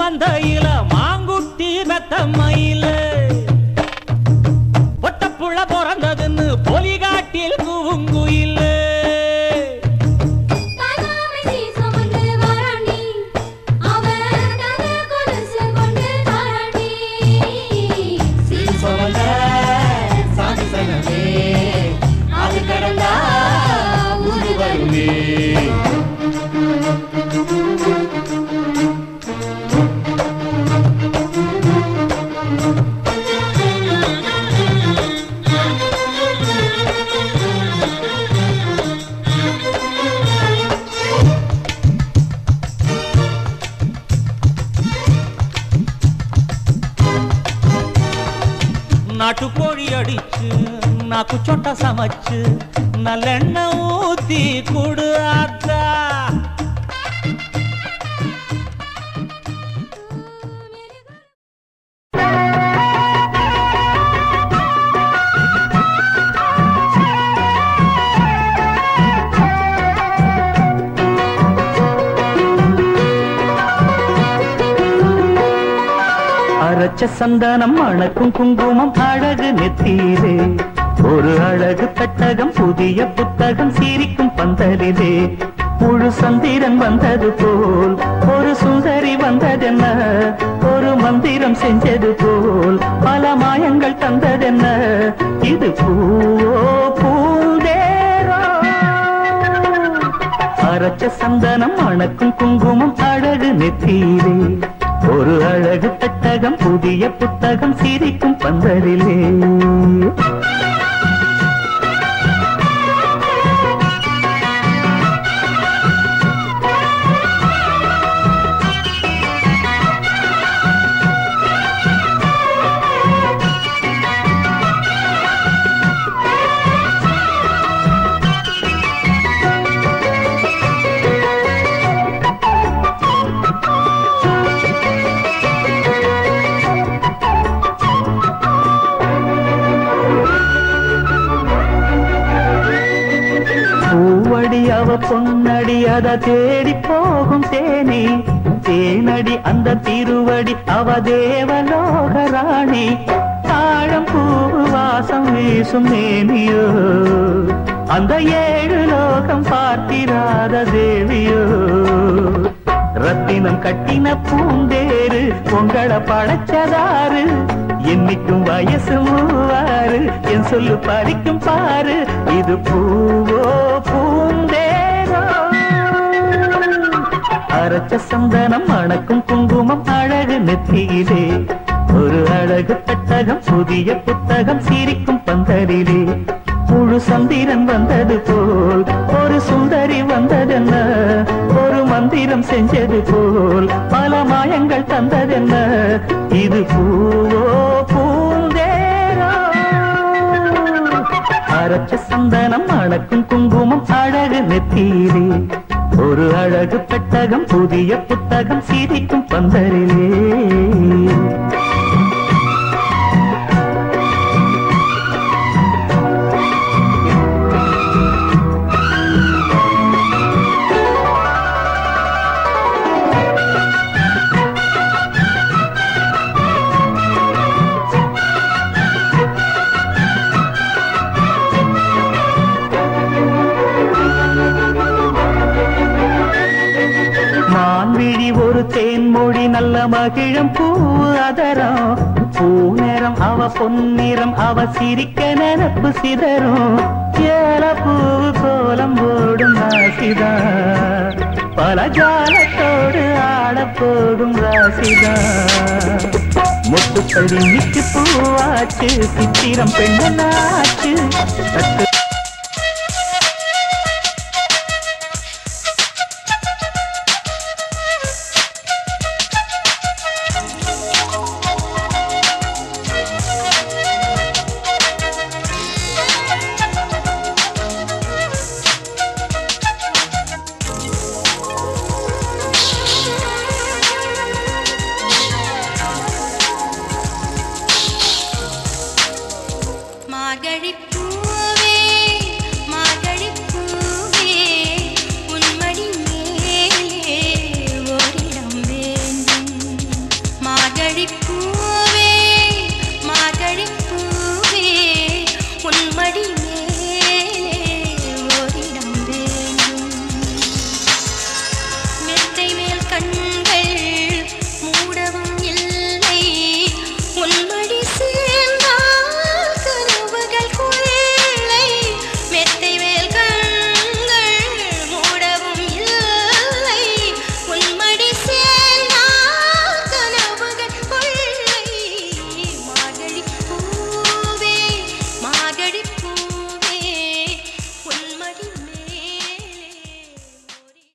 மந்தையில மாங்குட்டி மெத்தம்மையில பொட்டப்புள்ள பிறந்ததுன்னு பொலிகாட்டில் கூவுங்குயில் நாட்டுக்கோழி அடிச்சு நாக்கு சொட்ட சமைச்சு நல்லெண்ணெய் ஊத்தி குடு ஆத்தா. அரைச்ச சந்தானம் மணக்கும் குங்குமம் அழகு நெத்தியிலே ஒரு அழகு பெட்டகம் புதிய புத்தகம் சிரிக்கும் பந்தலிலே முழு சந்திரன் வந்தது போல் ஒரு சுந்தரி வந்ததென்ன ஒரு மந்திரம் செஞ்சது போல் பல மாயங்கள் தந்ததென்ன இது பூவோ பூந்தேரோ. அரைச்ச சந்தானம் மணக்கும் குங்குமம் அழகு நெத்தியிலே ஒரு அழகு பெட்டகம் புதிய புத்தகம் சிரிக்கும் பந்தலிலே. அவ பொன்னடி அத தேடி போகும் தேனி தேனடி அந்த திருவடி அவ தேவலோக ராணி தாழம் பூவு வாசம் வீசும் நேனியோ அந்த ஏழு லோகம் பார்த்திராத தேவியோ. ரத்தினம் கட்டின பூந்தேரு பொங்கலை படைச்சதாரு என்னைக்கும் வயசு மூவாரு என் சொல்லு பறிக்கும் பாரு இது பூவோ பூந்தேரோ. அரைச்ச சந்தனம் மணக்கும் குங்குமம் அழகு நெத்தியிலே ஒரு அழகு பெட்டகம் புதிய புத்தகம் சிரிக்கும் பந்தலிலே முழு சந்திரன் வந்தது போல் ஒரு சுந்தரி வந்ததென்ன ஒரு மந்திரம் செஞ்சது போல் பல மாயங்கள் தந்ததென்ன இது பூவோ பூந்தேரோ அரைச்ச சந்தனம் அழக்கும் குங்குமம் அழகு நெத்தீரே ஒரு அழகு பெட்டகம் புதிய புத்தகம் சிரிக்கும் பந்தரிலே மான்விழி ஒரு தேன்மொழி நல்ல மகிழம் பூ அதரம் பூநேரம் அவ பொன்னிறம் அவ சிரிக்க நினப்பு சிதறும் ஏல பூ கோலம் போடும் ராசிதா பல ஜாலத்தோடு ஆடப்போகும் ராசிதா முத்துப்படி நிக்கு பூவாச்சு சித்திரம் பெண்ணாச்சு மார்கழி